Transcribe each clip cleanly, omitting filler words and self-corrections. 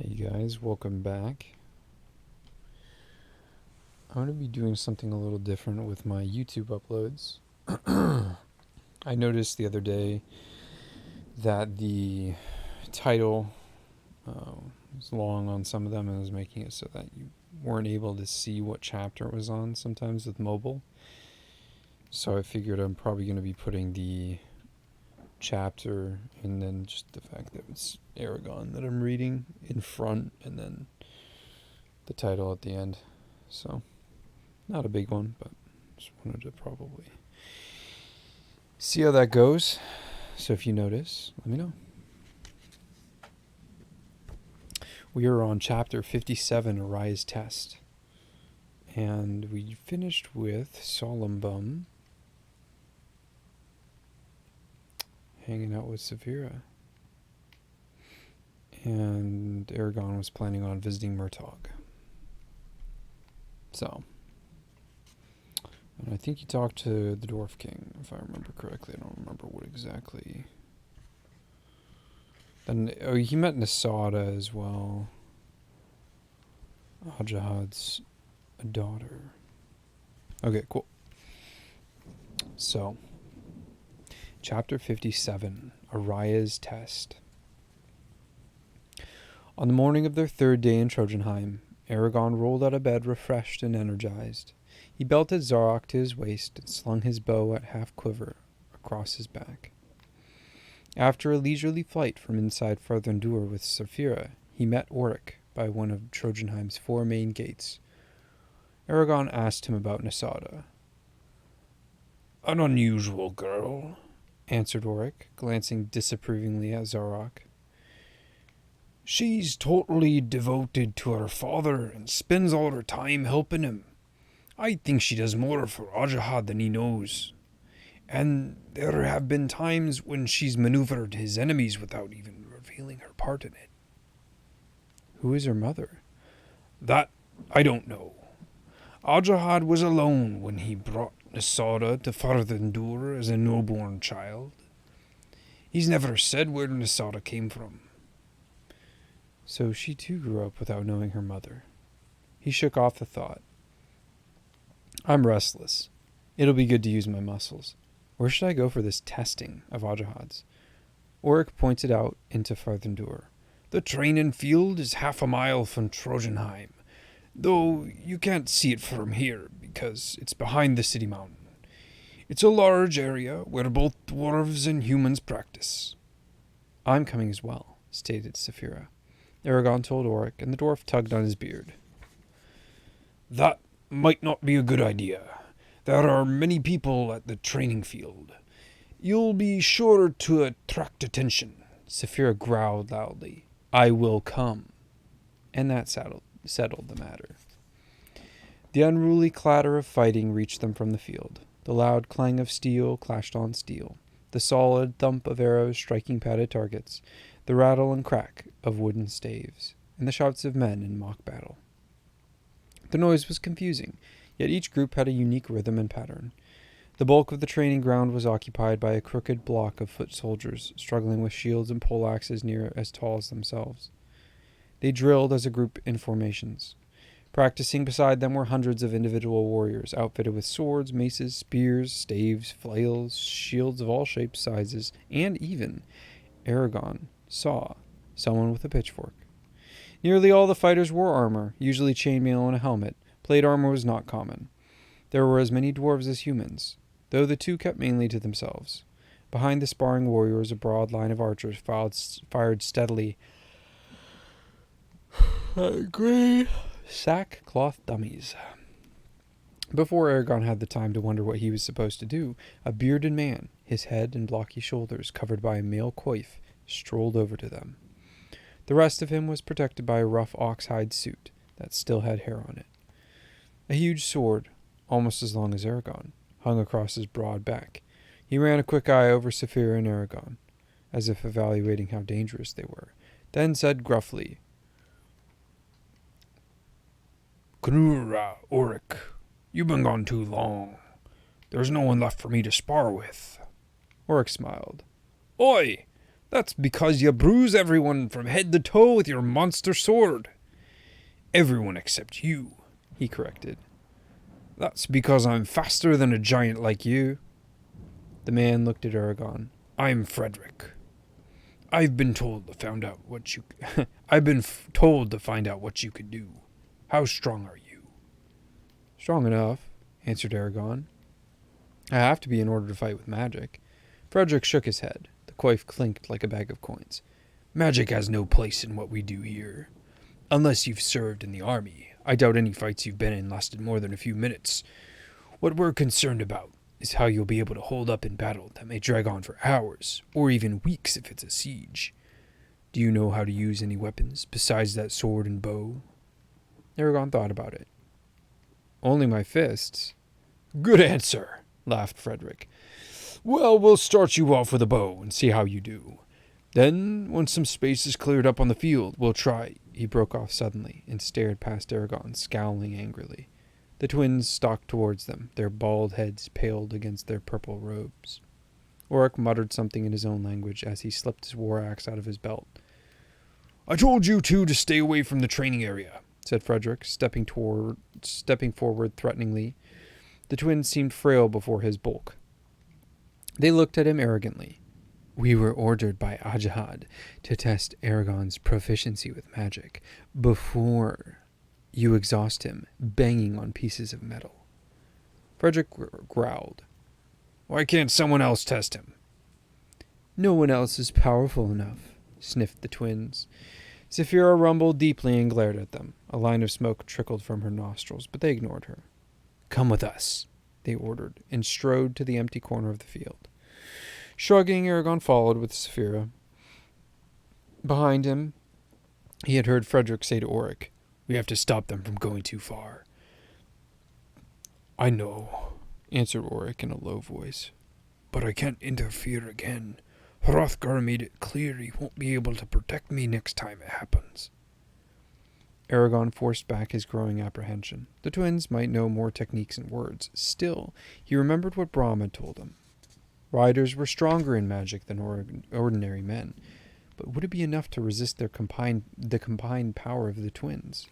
Hey guys, welcome back. I'm going to be doing something a little different with my YouTube uploads. I noticed the other day that the title was long on some of them, and I was making it so that you weren't able to see what chapter it was on sometimes with mobile. So I figured I'm probably going to be putting the chapter and then just the fact that it's Eragon that I'm reading in front and then the title at the end. So not a big one, but just wanted to probably see how that goes. So if you notice, let me know. We are on chapter 57, Arya's Test. And we finished with Solumbum hanging out with Saphira. And Eragon was planning on visiting Murtagh. So, and I think he talked to the Dwarf King, if I remember correctly. I don't remember what exactly. Then he met Nasada as well. Ajahad's daughter. Okay, cool. So, chapter 57, Arya's Test. On the morning of their third day in Trojanheim, Eragon rolled out of bed refreshed and energized. He belted Zarok to his waist and slung his bow at half quiver across his back. After a leisurely flight from inside Farthendur with Saphira, he met Oric by one of Trojanheim's 4 main gates. Eragon asked him about Nasada. "An unusual girl," answered Oric, glancing disapprovingly at Zarok. "She's totally devoted to her father and spends all her time helping him. I think she does more for Ajahad than he knows. And there have been times when she's maneuvered his enemies without even revealing her part in it." Who is her mother? "That I don't know. Ajahad was alone when he brought Nasada to Farthendur as a newborn child. He's never said where Nasada came from." So she too grew up without knowing her mother. He shook off the thought. I'm restless. It'll be good to use my muscles. Where should I go for this testing of Ajahad's? Oric pointed out into Farthendur. "The training field is half a mile from Trojanheim, though you can't see it from here because it's behind the city mountain. It's a large area where both dwarves and humans practice." I'm coming as well, stated Saphira. Eragon told Oric, and the dwarf tugged on his beard. "That might not be a good idea. There are many people at the training field. You'll be sure to attract attention." Saphira growled loudly. I will come. And that settled the matter. The unruly clatter of fighting reached them from the field. The loud clang of steel clashed on steel. The solid thump of arrows striking padded targets. The rattle and crack of wooden staves. And the shouts of men in mock battle. The noise was confusing, yet each group had a unique rhythm and pattern. The bulk of the training ground was occupied by a crooked block of foot soldiers, struggling with shields and poleaxes near as tall as themselves. They drilled as a group in formations. Practicing beside them were hundreds of individual warriors, outfitted with swords, maces, spears, staves, flails, shields of all shapes, sizes, and even, Eragon saw, someone with a pitchfork. Nearly all the fighters wore armor, usually chainmail and a helmet. Plate armor was not common. There were as many dwarves as humans, though the two kept mainly to themselves. Behind the sparring warriors, a broad line of archers fired steadily at gray sackcloth dummies. Before Eragon had the time to wonder what he was supposed to do, a bearded man, his head and blocky shoulders covered by a mail coif, strolled over to them. The rest of him was protected by a rough oxhide suit that still had hair on it. A huge sword, almost as long as Eragon, hung across his broad back. He ran a quick eye over Saphira and Eragon, as if evaluating how dangerous they were, then said gruffly, "Knura, Oric, you've been gone too long. There's no one left for me to spar with." Oric smiled. "Oi! That's because you bruise everyone from head to toe with your monster sword. Everyone except you, he corrected. That's because I'm faster than a giant like you. The man looked at Eragon. I'm Frederick. I've been told to find out what you told to find out what you could do. How strong are you? Strong enough, answered Eragon. I have to be in order to fight with magic. Frederick shook his head. The coif clinked like a bag of coins. Magic has no place in what we do here. Unless you've served in the army, I doubt any fights you've been in lasted more than a few minutes. What we're concerned about is how you'll be able to hold up in battle that may drag on for hours, or even weeks if it's a siege. Do you know how to use any weapons besides that sword and bow? Eragon thought about it. Only my fists. Good answer, laughed Frederick. Well, we'll start you off with a bow and see how you do. Then, once some space is cleared up on the field, we'll try. He broke off suddenly and stared past Eragon, scowling angrily. The twins stalked towards them, their bald heads paled against their purple robes. Oric muttered something in his own language as he slipped his war axe out of his belt. I told you two to stay away from the training area, said Frederick, stepping forward threateningly. The twins seemed frail before his bulk. They looked at him arrogantly. We were ordered by Ajahad to test Eragon's proficiency with magic before you exhaust him, banging on pieces of metal. Frederick growled. Why can't someone else test him? No one else is powerful enough, sniffed the twins. Saphira rumbled deeply and glared at them. A line of smoke trickled from her nostrils, but they ignored her. Come with us, they ordered, and strode to the empty corner of the field. Shrugging, Eragon followed with Saphira. Behind him, he had heard Frederick say to Oric, We have to stop them from going too far. I know, answered Oric in a low voice. But I can't interfere again. Hrothgar made it clear he won't be able to protect me next time it happens. Eragon forced back his growing apprehension. The twins might know more techniques and words. Still, he remembered what Brahm had told him. Riders were stronger in magic than ordinary men, but would it be enough to resist the combined power of the twins?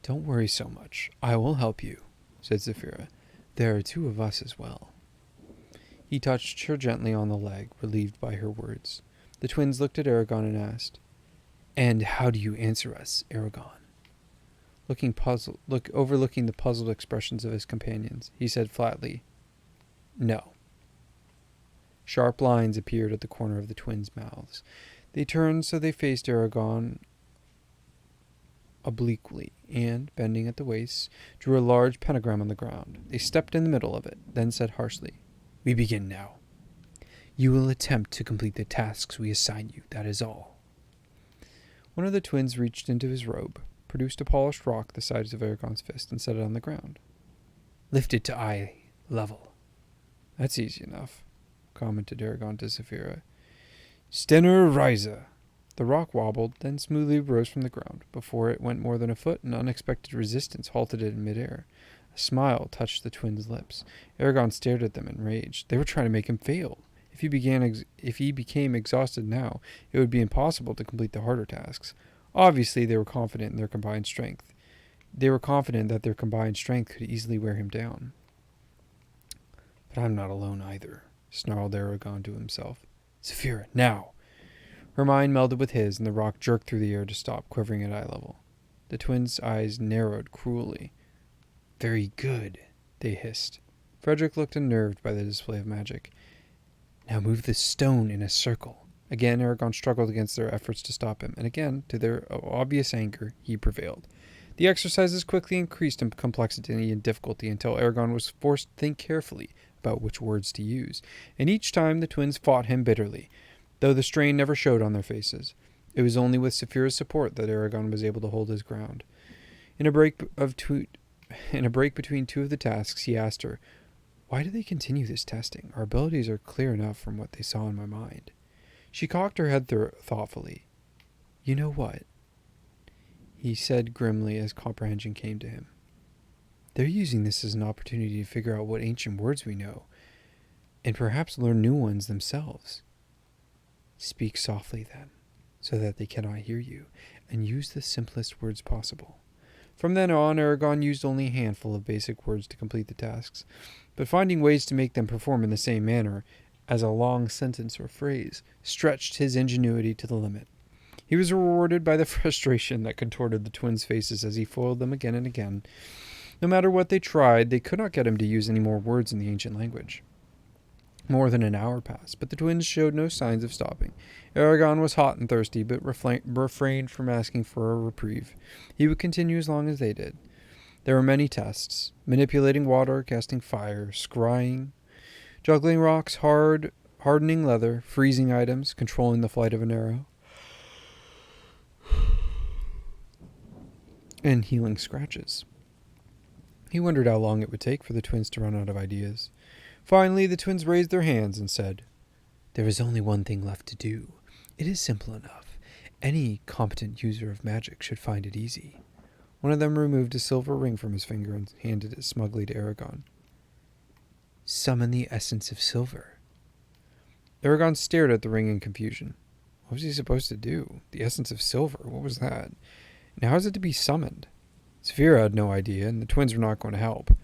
Don't worry so much. I will help you, said Saphira. There are two of us as well. He touched her gently on the leg, relieved by her words. The twins looked at Eragon and asked, And how do you answer us, Eragon? Overlooking the puzzled expressions of his companions, he said flatly, No. Sharp lines appeared at the corner of the twins' mouths. They turned so they faced Eragon obliquely, and, bending at the waist, drew a large pentagram on the ground. They stepped in the middle of it, then said harshly, We begin now. You will attempt to complete the tasks we assign you, that is all. One of the twins reached into his robe, produced a polished rock the size of Eragon's fist, and set it on the ground. Lift it to eye level. That's easy enough, commented Eragon to Saphira. Stenner Riza. The rock wobbled, then smoothly rose from the ground. Before it went more than a foot, an unexpected resistance halted it in midair. A smile touched the twins' lips. Eragon stared at them in rage. They were trying to make him fail. If he became exhausted now, it would be impossible to complete the harder tasks. Obviously, they were confident in their combined strength. They were confident that their combined strength could easily wear him down. But I'm not alone either, snarled Eragon to himself. Saphira, now! Her mind melded with his, and the rock jerked through the air to stop, quivering at eye level. The twins' eyes narrowed cruelly. Very good, they hissed. Frederick looked unnerved by the display of magic. Now move the stone in a circle. Again, Eragon struggled against their efforts to stop him, and again, to their obvious anger, he prevailed. The exercises quickly increased in complexity and difficulty until Eragon was forced to think carefully about which words to use, and each time the twins fought him bitterly, though the strain never showed on their faces. It was only with Saphira's support that Eragon was able to hold his ground. In a break between two of the tasks, he asked her, Why do they continue this testing? Our abilities are clear enough from what they saw in my mind. She cocked her head thoughtfully. You know what? He said grimly as comprehension came to him. They're using this as an opportunity to figure out what ancient words we know, and perhaps learn new ones themselves. Speak softly then, so that they cannot hear you, and use the simplest words possible. From then on, Eragon used only a handful of basic words to complete the tasks, but finding ways to make them perform in the same manner as a long sentence or phrase stretched his ingenuity to the limit. He was rewarded by the frustration that contorted the twins' faces as he foiled them again and again. No matter what they tried, they could not get him to use any more words in the ancient language. More than an hour passed, but the twins showed no signs of stopping. Eragon was hot and thirsty, but refrained from asking for a reprieve. He would continue as long as they did. There were many tests: manipulating water, casting fire, scrying, juggling rocks, hardening leather, freezing items, controlling the flight of an arrow, and healing scratches. He wondered how long it would take for the twins to run out of ideas. Finally, the twins raised their hands and said, "There is only one thing left to do. It is simple enough. Any competent user of magic should find it easy." One of them removed a silver ring from his finger and handed it smugly to Eragon. "Summon the essence of silver." Eragon stared at the ring in confusion. What was he supposed to do? The essence of silver? What was that? And how is it to be summoned? Saphira had no idea, and the twins were not going to help.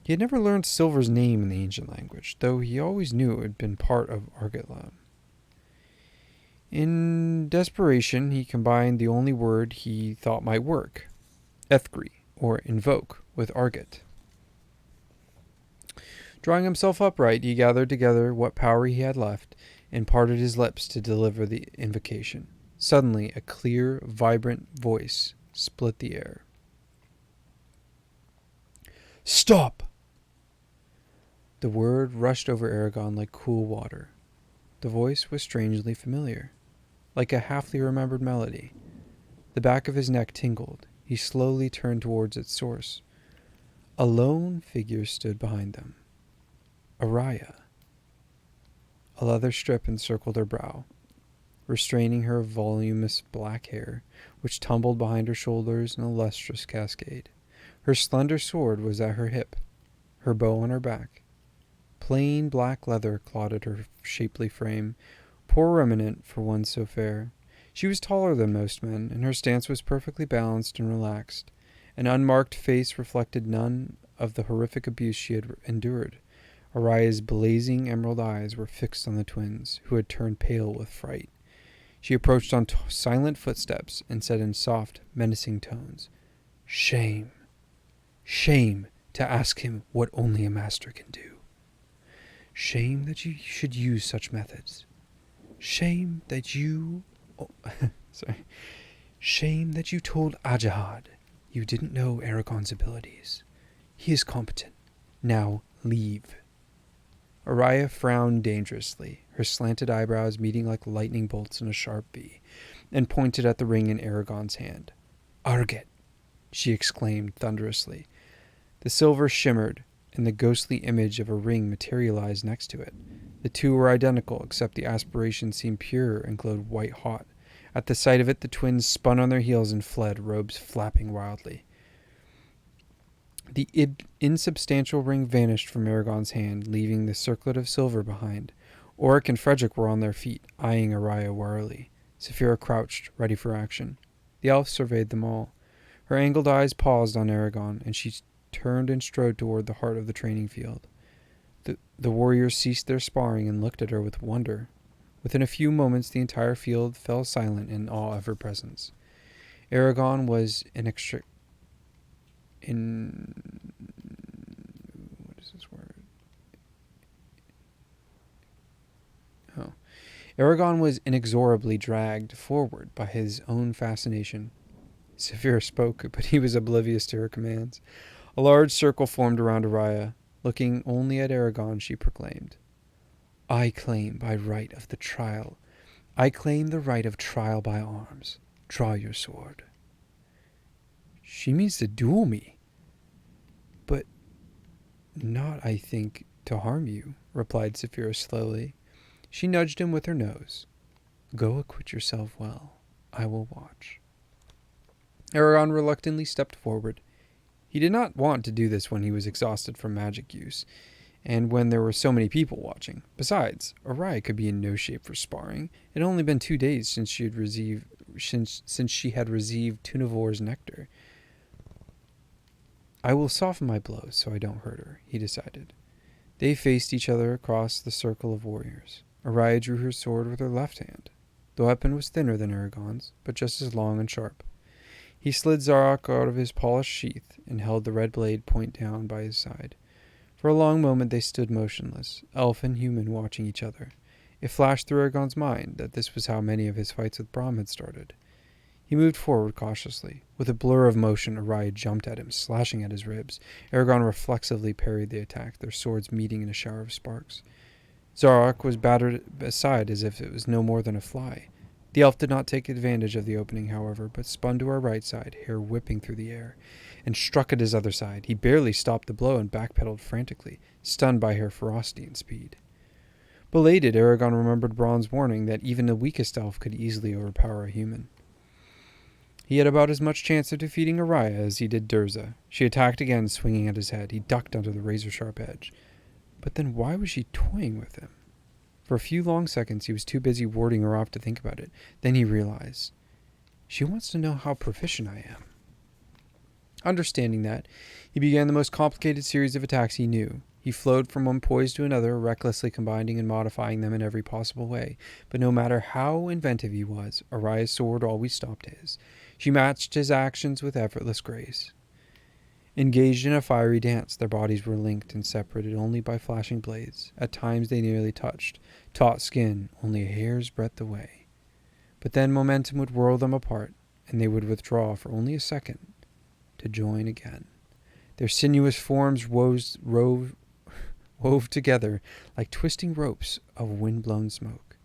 He had never learned silver's name in the ancient language, though he always knew it had been part of Argotland. In desperation, he combined the only word he thought might work, Ethgri, or invoke, with Argot. Drawing himself upright, he gathered together what power he had left and parted his lips to deliver the invocation. Suddenly, a clear, vibrant voice split the air. "Stop!" The word rushed over Eragon like cool water. The voice was strangely familiar, like a halfly remembered melody. The back of his neck tingled. He slowly turned towards its source. A lone figure stood behind them. Arya. A leather strip encircled her brow, restraining her voluminous black hair, which tumbled behind her shoulders in a lustrous cascade. Her slender sword was at her hip, her bow on her back. Plain black leather clotted her shapely frame, poor remnant for one so fair. She was taller than most men, and her stance was perfectly balanced and relaxed. An unmarked face reflected none of the horrific abuse she had endured. Arya's blazing emerald eyes were fixed on the twins, who had turned pale with fright. She approached on silent footsteps and said in soft, menacing tones, "Shame. Shame to ask him what only a master can do. Shame that you should use such methods. Shame that you... Shame that you told Ajahad you didn't know Eragon's abilities. He is competent. Now leave." Arya frowned dangerously, her slanted eyebrows meeting like lightning bolts in a sharp V, and pointed at the ring in Eragon's hand. "Arget!" she exclaimed thunderously. The silver shimmered, and the ghostly image of a ring materialized next to it. The two were identical, except the aspiration seemed pure and glowed white-hot. At the sight of it, the twins spun on their heels and fled, robes flapping wildly. The insubstantial ring vanished from Eragon's hand, leaving the circlet of silver behind. Oric and Frederick were on their feet, eyeing Arya warily. Saphira crouched, ready for action. The elf surveyed them all. Her angled eyes paused on Eragon, and she turned and strode toward the heart of the training field. The warriors ceased their sparring and looked at her with wonder. Within a few moments, the entire field fell silent in awe of her presence. Eragon was what is this word? Oh. Eragon was inexorably dragged forward by his own fascination. Saphira spoke, but he was oblivious to her commands. A large circle formed around Arya. Looking only at Eragon, she proclaimed, "I claim by right of the trial. I claim the right of trial by arms. Draw your sword." "She means to duel me." "But not, I think, to harm you," replied Saphira slowly. She nudged him with her nose. "Go acquit yourself well. I will watch." Eragon reluctantly stepped forward. He did not want to do this when he was exhausted from magic use, and when there were so many people watching. Besides, Arya could be in no shape for sparring. It had only been 2 days since she had received Tunavor's nectar. I will soften my blows so I don't hurt her, he decided. They faced each other across the circle of warriors. Arya drew her sword with her left hand. The weapon was thinner than Eragon's, but just as long and sharp. He slid Zarok out of his polished sheath and held the red blade point down by his side. For a long moment they stood motionless, elf and human watching each other. It flashed through Eragon's mind that this was how many of his fights with Brahm had started. He moved forward cautiously. With a blur of motion, Arya jumped at him, slashing at his ribs. Eragon reflexively parried the attack, their swords meeting in a shower of sparks. Zarok was battered aside as if it was no more than a fly. The elf did not take advantage of the opening, however, but spun to her right side, hair whipping through the air, and struck at his other side. He barely stopped the blow and backpedaled frantically, stunned by her ferocity and speed. Belated, Eragon remembered Braun's warning that even the weakest elf could easily overpower a human. He had about as much chance of defeating Arya as he did Durza. She attacked again, swinging at his head. He ducked under the razor-sharp edge. But then why was she toying with him? For a few long seconds, he was too busy warding her off to think about it. Then he realized, she wants to know how proficient I am. Understanding that, he began the most complicated series of attacks he knew. He flowed from one poise to another, recklessly combining and modifying them in every possible way. But no matter how inventive he was, Arya's sword always stopped his. She matched his actions with effortless grace. Engaged in a fiery dance, their bodies were linked and separated only by flashing blades. At times they nearly touched, taut skin only a hair's breadth away. But then momentum would whirl them apart, and they would withdraw for only a second, to join again. Their sinuous forms wove together like twisting ropes of wind-blown smoke.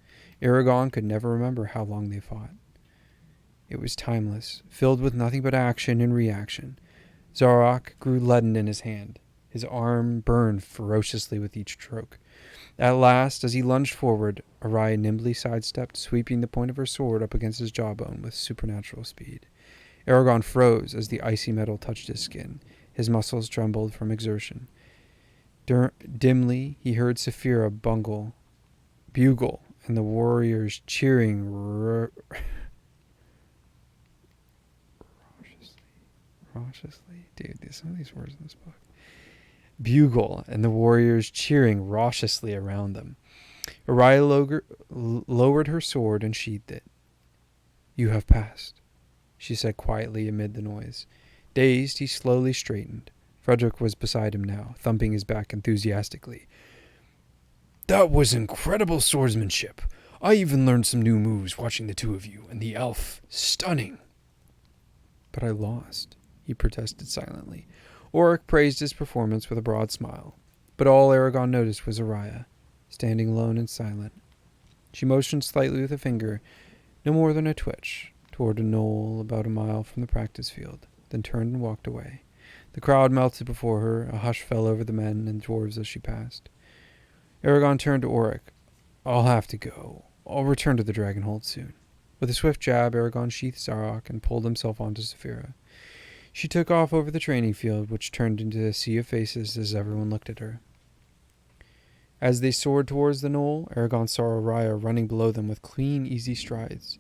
Eragon could never remember how long they fought. It was timeless, filled with nothing but action and reaction. Zarok grew leaden in his hand. His arm burned ferociously with each stroke. At last, as he lunged forward, Arya nimbly sidestepped, sweeping the point of her sword up against his jawbone with supernatural speed. Eragon froze as the icy metal touched his skin. His muscles trembled from exertion. Dimly, he heard Saphira bugle, and the warriors cheering raucously. Dude, there's some of these words in this book. Bugle, and the warriors cheering raucously around them. Arya lowered her sword and sheathed it. You have passed, she said quietly amid the noise. Dazed, he slowly straightened. Frederick was beside him now, thumping his back enthusiastically. That was incredible swordsmanship. I even learned some new moves watching the two of you, and the elf. Stunning. But I lost, he protested silently. Oric praised his performance with a broad smile. But all Eragon noticed was Arya, standing alone and silent. She motioned slightly with a finger, no more than a twitch, toward a knoll about a mile from the practice field, then turned and walked away. The crowd melted before her. A hush fell over the men and dwarves as she passed. Eragon turned to Oric. I'll have to go. I'll return to the Dragonhold soon. With a swift jab, Eragon sheathed Zarok and pulled himself onto Saphira. She took off over the training field, which turned into a sea of faces as everyone looked at her. As they soared towards the knoll, Eragon saw Arya running below them with clean, easy strides.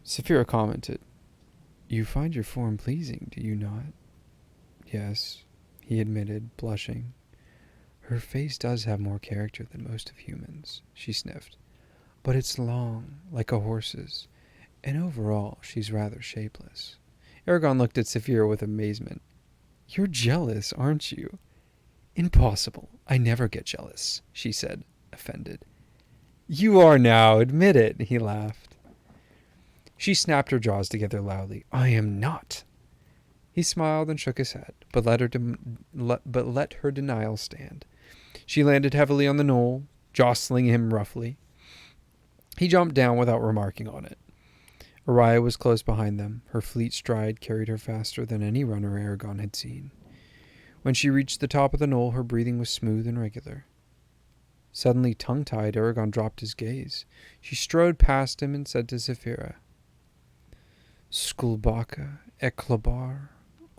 Saphira commented, You find your form pleasing, do you not? Yes, he admitted, blushing. Her face does have more character than most of humans, she sniffed. But it's long, like a horse's, and overall she's rather shapeless. Eragon looked at Saphira with amazement. You're jealous, aren't you? Impossible. I never get jealous, she said, offended. You are now, admit it, he laughed. She snapped her jaws together loudly. I am not. He smiled and shook his head, but let her denial stand. She landed heavily on the knoll, jostling him roughly. He jumped down without remarking on it. Arya was close behind them. Her fleet stride carried her faster than any runner Eragon had seen. When she reached the top of the knoll, her breathing was smooth and regular. Suddenly tongue-tied, Eragon dropped his gaze. She strode past him and said to Saphira, Skulbaka eklabar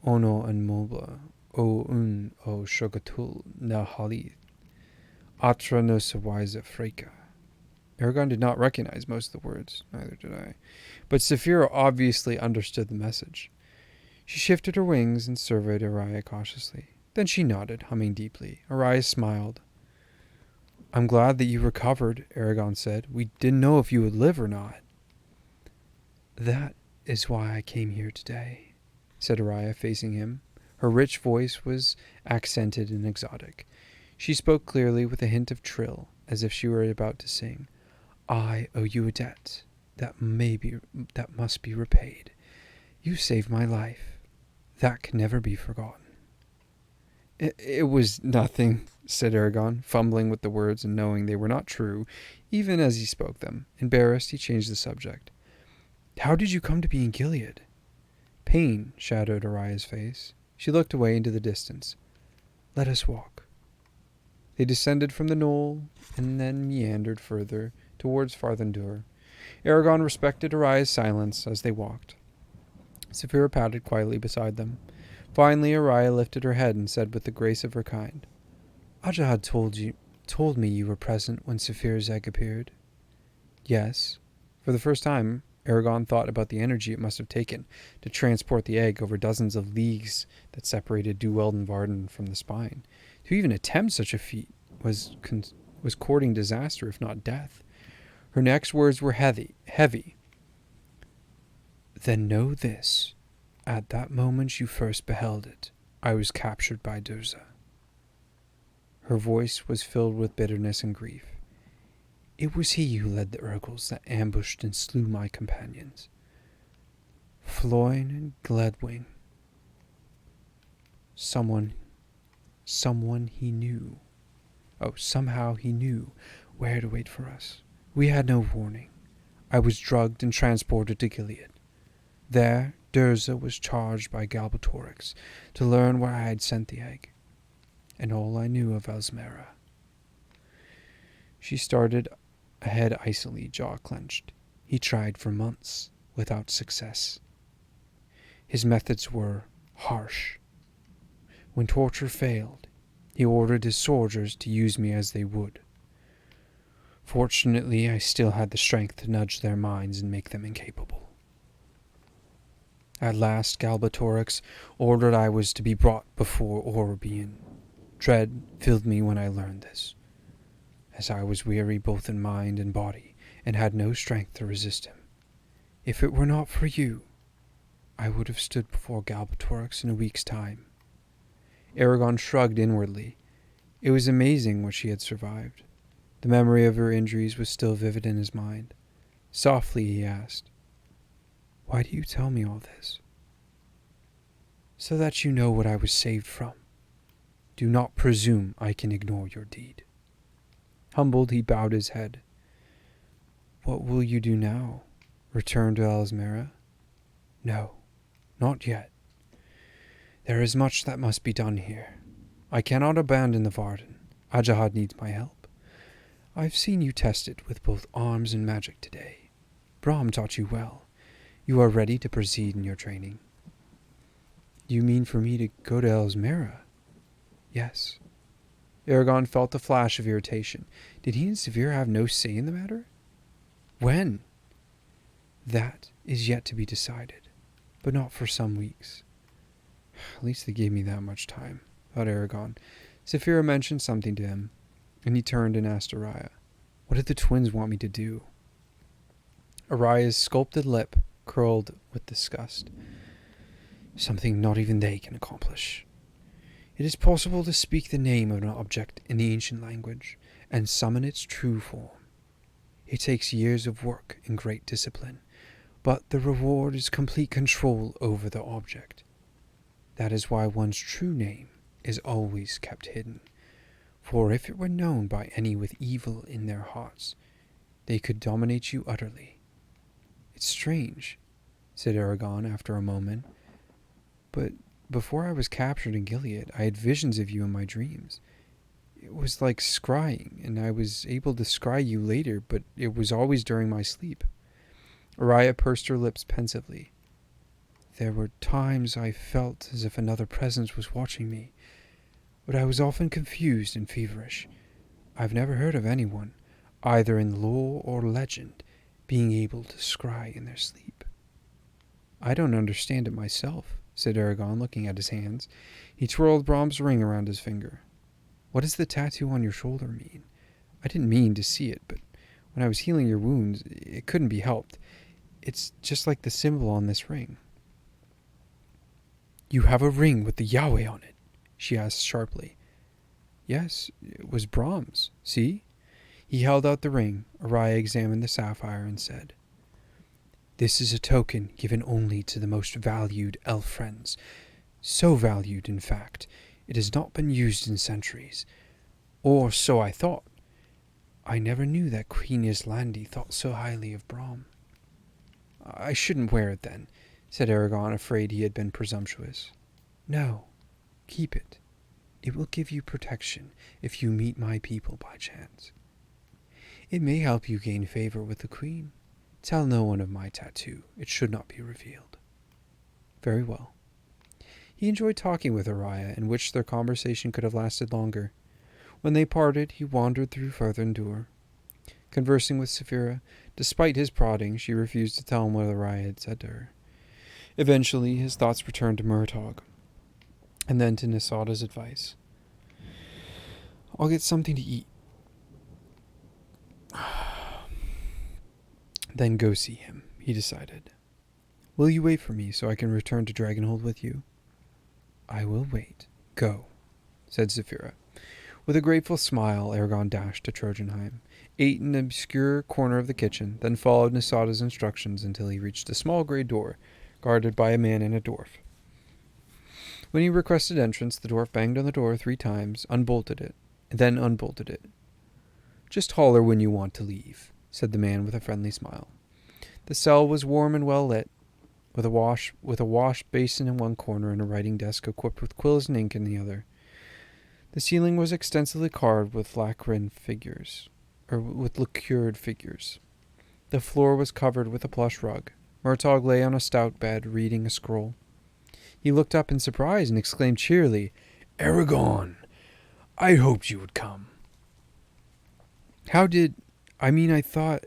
ono anmobla o un o shogatul na halit Atra no sawaiza freka. Eragon did not recognize most of the words, neither did I. But Saphira obviously understood the message. She shifted her wings and surveyed Arya cautiously. Then she nodded, humming deeply. Arya smiled. I'm glad that you recovered, Eragon said. We didn't know if you would live or not. That is why I came here today, said Arya, facing him. Her rich voice was accented and exotic. She spoke clearly with a hint of trill, as if she were about to sing. I owe you a debt that must be repaid. You saved my life. That can never be forgotten. It was nothing, said Eragon, fumbling with the words and knowing they were not true, even as he spoke them. Embarrassed, he changed the subject. How did you come to be in Gilead? Pain shadowed Arya's face. She looked away into the distance. Let us walk. They descended from the knoll and then meandered further towards Farthendur. Eragon respected Arya's silence as they walked. Saphira padded quietly beside them. Finally, Arya lifted her head and said with the grace of her kind, Ajahad told me you were present when Saphira's egg appeared. Yes. For the first time, Eragon thought about the energy it must have taken to transport the egg over dozens of leagues that separated Duweld and Varden from the spine. To even attempt such a feat was courting disaster, if not death. Her next words were heavy. Then know this. At that moment you first beheld it, I was captured by Durza. Her voice was filled with bitterness and grief. It was he who led the Urgles that ambushed and slew my companions. Floyne and Gledwing. Someone he knew. Oh, somehow he knew where to wait for us. We had no warning. I was drugged and transported to Gilead. There, Durza was charged by Galbatorix to learn where I had sent the egg, and all I knew of Elsmera. She started ahead icily, jaw clenched. He tried for months, without success. His methods were harsh. When torture failed, he ordered his soldiers to use me as they would. Fortunately, I still had the strength to nudge their minds and make them incapable. At last, Galbatorix ordered I was to be brought before Orobian. Dread filled me when I learned this, as I was weary both in mind and body, and had no strength to resist him. If it were not for you, I would have stood before Galbatorix in a week's time. Eragon shrugged inwardly. It was amazing what she had survived. The memory of her injuries was still vivid in his mind. Softly he asked, Why do you tell me all this? So that you know what I was saved from. Do not presume I can ignore your deed. Humbled, he bowed his head. What will you do now? Return to Elsmera? No, not yet. There is much that must be done here. I cannot abandon the Varden. Ajahad needs my help. I've seen you test it with both arms and magic today. Brahm taught you well. You are ready to proceed in your training. You mean for me to go to Elsmera? Yes. Eragon felt a flash of irritation. Did he and Severe have no say in the matter? When? That is yet to be decided, but not for some weeks. At least they gave me that much time, thought Eragon. Saphira mentioned something to him, and he turned and asked Arya, What did the twins want me to do? Arya's sculpted lip curled with disgust. Something not even they can accomplish. It is possible to speak the name of an object in the ancient language and summon its true form. It takes years of work and great discipline, but the reward is complete control over the object. That is why one's true name is always kept hidden, for if it were known by any with evil in their hearts, they could dominate you utterly. It's strange, said Eragon after a moment, but before I was captured in Gilead, I had visions of you in my dreams. It was like scrying, and I was able to scry you later, but it was always during my sleep. Arya pursed her lips pensively. There were times I felt as if another presence was watching me, but I was often confused and feverish. I've never heard of anyone, either in lore or legend, being able to scry in their sleep. I don't understand it myself, said Eragon, looking at his hands. He twirled Brom's ring around his finger. What does the tattoo on your shoulder mean? I didn't mean to see it, but when I was healing your wounds, it couldn't be helped. It's just like the symbol on this ring. You have a ring with the Yahweh on it, she asked sharply. Yes, it was Brom's. See? He held out the ring. Arya examined the sapphire and said, This is a token given only to the most valued elf friends. So valued, in fact, it has not been used in centuries. Or so I thought. I never knew that Queen Yslandi thought so highly of Brom. I shouldn't wear it then, said Eragon, afraid he had been presumptuous. No, keep it. It will give you protection if you meet my people by chance. It may help you gain favor with the Queen. Tell no one of my tattoo. It should not be revealed. Very well. He enjoyed talking with Arya, and wished their conversation could have lasted longer. When they parted, he wandered through Further Door. Conversing with Saphira, despite his prodding, she refused to tell him what Arya had said to her. Eventually, his thoughts returned to Murtagh, and then to Nisada's advice. I'll get something to eat. Then go see him, he decided. Will you wait for me so I can return to Dragonhold with you? I will wait. Go, said Saphira. With a grateful smile, Eragon dashed to Trojanheim, ate in an obscure corner of the kitchen, then followed Nisada's instructions until he reached a small grey door, guarded by a man and a dwarf. When he requested entrance, the dwarf banged on the door 3 times, unbolted it, and then unbolted it. Just holler when you want to leave, said the man with a friendly smile. The cell was warm and well lit, with a wash basin in one corner and a writing desk equipped with quills and ink in the other. The ceiling was extensively carved with lacquered figures. The floor was covered with a plush rug. Murtagh lay on a stout bed, reading a scroll. He looked up in surprise and exclaimed cheerily, Eragon! I hoped you would come. I thought...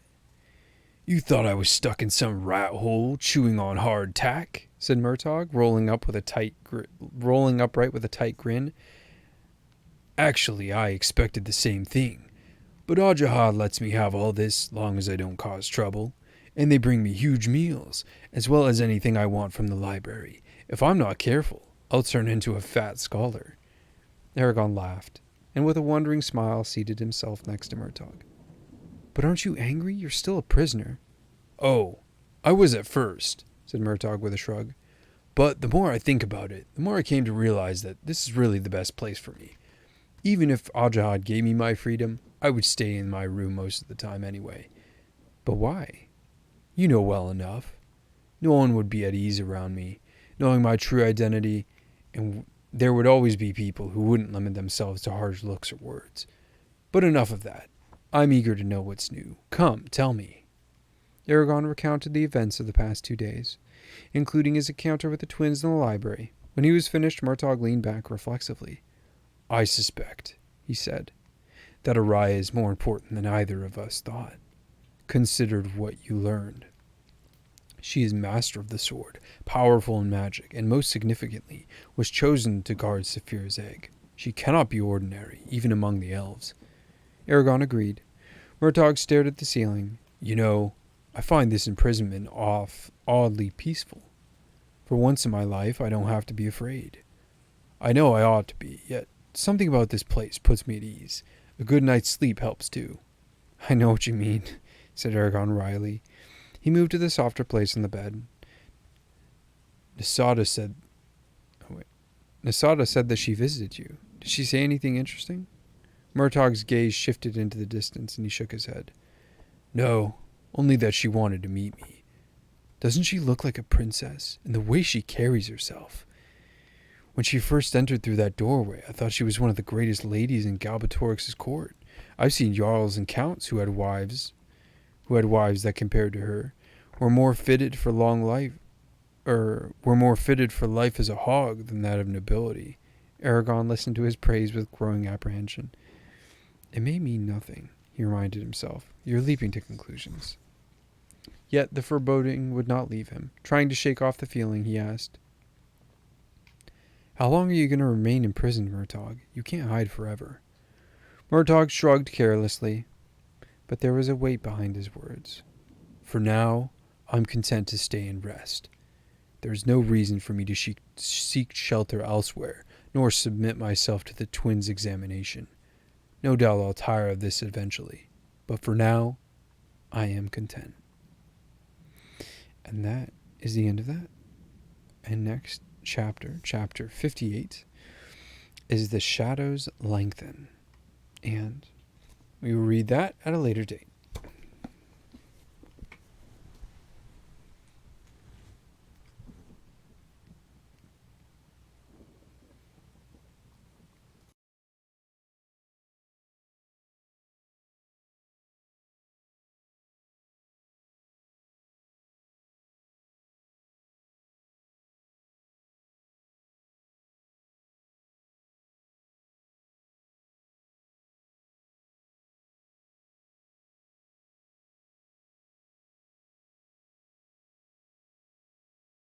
You thought I was stuck in some rat hole, chewing on hard tack, said Murtagh, rolling upright with a tight grin. Actually, I expected the same thing, but Ajahad lets me have all this, long as I don't cause trouble, and they bring me huge meals, as well as anything I want from the library. If I'm not careful, I'll turn into a fat scholar. Eragon laughed, and with a wondering smile seated himself next to Murtagh. But aren't you angry? You're still a prisoner. Oh, I was at first, said Murtagh with a shrug. But the more I think about it, the more I came to realize that this is really the best place for me. Even if Ajahad gave me my freedom, I would stay in my room most of the time anyway. But why? You know well enough. No one would be at ease around me, knowing my true identity, and there would always be people who wouldn't limit themselves to harsh looks or words. But enough of that. I'm eager to know what's new. Come, tell me. Eragon recounted the events of the past 2 days, including his encounter with the twins in the library. When he was finished, Murtagh leaned back reflexively. I suspect, he said, that Arya is more important than either of us thought, considered what you learned. She is master of the sword, powerful in magic, and most significantly, was chosen to guard Saphira's egg. She cannot be ordinary, even among the elves. Eragon agreed. Murtagh stared at the ceiling. You know, I find this imprisonment oddly peaceful. For once in my life, I don't have to be afraid. I know I ought to be, yet something about this place puts me at ease. A good night's sleep helps too. I know what you mean, said Eragon wryly. He moved to the softer place on the bed. Nisada said that she visited you. Did she say anything interesting? Murtagh's gaze shifted into the distance, and he shook his head. No, only that she wanted to meet me. Doesn't she look like a princess? And the way she carries herself. When she first entered through that doorway, I thought she was one of the greatest ladies in Galbatorix's court. I've seen jarls and counts who had wives that compared to her, were more fitted for life as a hog than that of nobility. Eragon listened to his praise with growing apprehension. It may mean nothing, he reminded himself. You're leaping to conclusions. Yet the foreboding would not leave him. Trying to shake off the feeling, he asked, how long are you going to remain in prison, Murtaugh? You can't hide forever. Murtaugh shrugged carelessly, but there was a weight behind his words. For now, I'm content to stay and rest. There is no reason for me to seek shelter elsewhere, nor submit myself to the twins' examination. No doubt I'll tire of this eventually, but for now, I am content. And that is the end of that. And next chapter, chapter 58, is The Shadows Lengthen. And we will read that at a later date.